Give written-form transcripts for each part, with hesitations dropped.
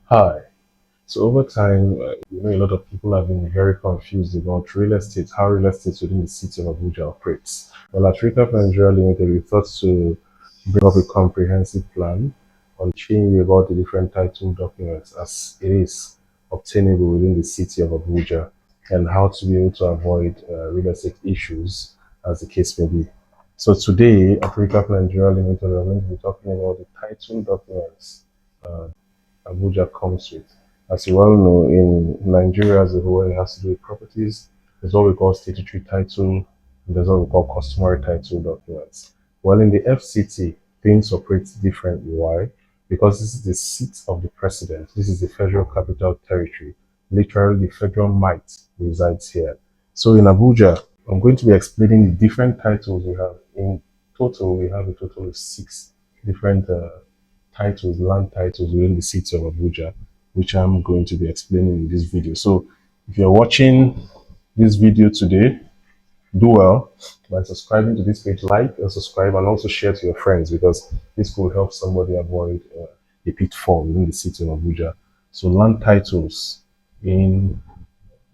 Hi. So over time, a lot of people have been very confused about real estate, how real estate within the city of Abuja operates. Well, at Recap Nigeria Limited, we thought to bring up a comprehensive plan on teaching you about the different title documents as it is obtainable within the city of Abuja and how to be able to avoid real estate issues as the case may be. So today, at Recap Nigeria Limited, we're going to be talking about the title documents Abuja comes with. As you well know, in Nigeria as a whole, it has to do with properties. There's what we call statutory title, and there's what we call customary title documents. Well, in the FCT, things operate differently. Why? Because this is the seat of the president. This is the Federal Capital Territory. Literally, the federal might resides here. So in Abuja, I'm going to be explaining the different titles we have. In total, we have a total of six different titles, land titles within the city of Abuja, which I'm going to be explaining in this video. So if you're watching this video today, do well by subscribing to this page, like and subscribe, and also share to your friends because this will help somebody avoid a pitfall within the city of Abuja. So land titles in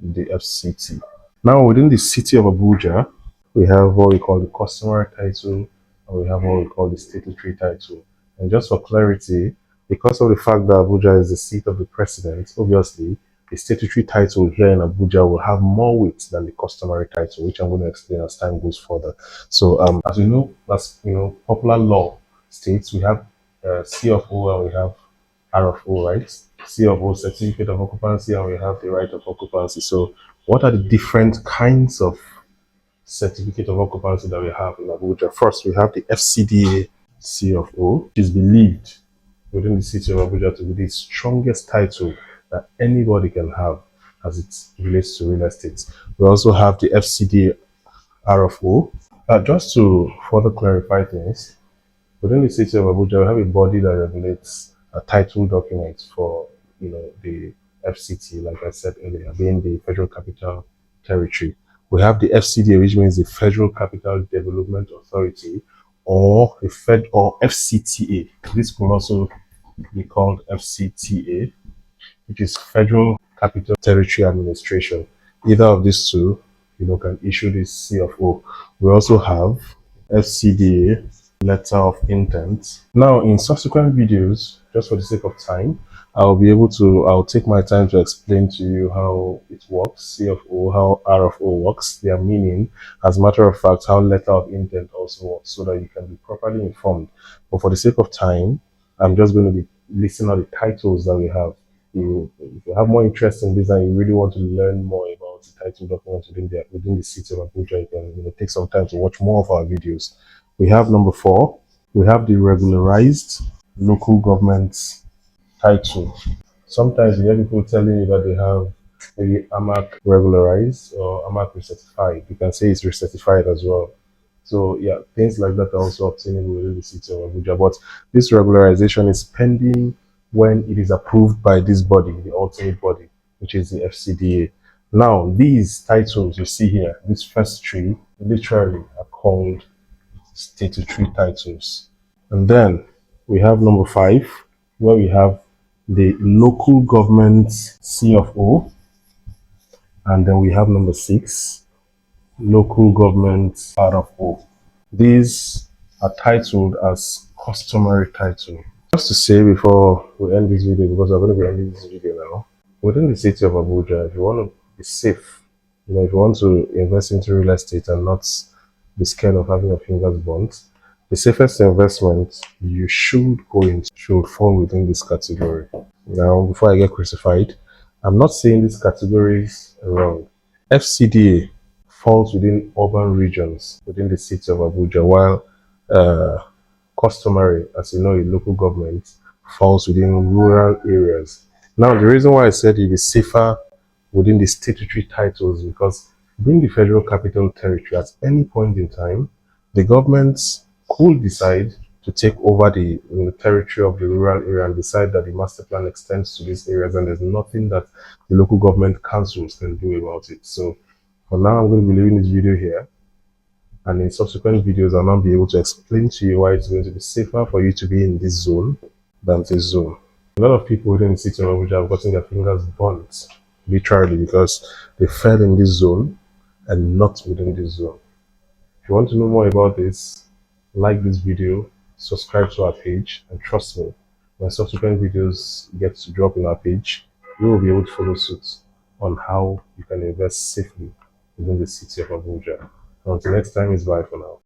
the FCT. Now within the city of Abuja, we have what we call the customary title and we have what we call the statutory title. And just for clarity, because of the fact that Abuja is the seat of the president, obviously the statutory title here in Abuja will have more weight than the customary title, which I'm going to explain as time goes further. So as you know, that's popular law states we have C of O and we have R of O, right? C of O, certificate of occupancy, and we have the right of occupancy. So what are the different kinds of certificate of occupancy that we have in Abuja? First, we have the FCDA C of O, which is believed within the city of Abuja to be the strongest title that anybody can have as it relates to real estate. We also have the FCDA R of O. Just to further clarify things, within the city of Abuja, we have a body that regulates title documents for the FCT, like I said earlier, being the Federal Capital Territory. We have the FCDA, which means the Federal Capital Development Authority, or the Fed or FCTA. This could also be called FCTA, which is Federal Capital Territory Administration. Either of these two, can issue this C of O. We also have FCDA, letter of intent. Now, in subsequent videos, just for the sake of time, I'll take my time to explain to you how it works, C of O, how R of O works, their meaning, as a matter of fact, how letter of intent also works, so that you can be properly informed. But for the sake of time, I'm just going to be listing out the titles that we have. If you have more interest in this and you really want to learn more about the title documents within the city of Abuja, you can take some time to watch more of our videos. We have number 4. We have the regularized local government title. Sometimes you hear people telling you that they have maybe AMAC regularized or AMAC recertified. You can say it's recertified as well. So yeah, things like that are also obtainable within the city of Abuja. But this regularization is pending when it is approved by this body, the ultimate body, which is the FCDA. Now, these titles you see here, these first 3, literally are called statutory titles. And then we have number 5, where we have the local government C of O. And then we have number 6, local government R of O. These are titled as customary title. Just to say before we end this video, because I'm going to be ending this video now, within the city of Abuja, if you want to be safe, if you want to invest into real estate and not be scared of having your fingers burnt, the safest investment you should go into should fall within this category. Now, before I get crucified, I'm not saying these categories are wrong. FCDA falls within urban regions within the city of Abuja, while customary, as you know, in local government, falls within rural areas. Now, the reason why I said it is safer within the statutory titles because being the Federal Capital Territory, at any point in time, the government could decide to take over the territory of the rural area and decide that the master plan extends to these areas and there's nothing that the local government councils can do about it. So for now, I'm going to be leaving this video here. And in subsequent videos, I'll now be able to explain to you why it's going to be safer for you to be in this zone than this zone. A lot of people within the city of Abuja have gotten their fingers burnt, literally, because they fell in this zone and not within this zone. If you want to know more about this, like this video, subscribe to our page, and trust me, when subsequent videos get to drop in our page, you will be able to follow suit on how you can invest safely within the city of Abuja. Until next time, it's bye for now.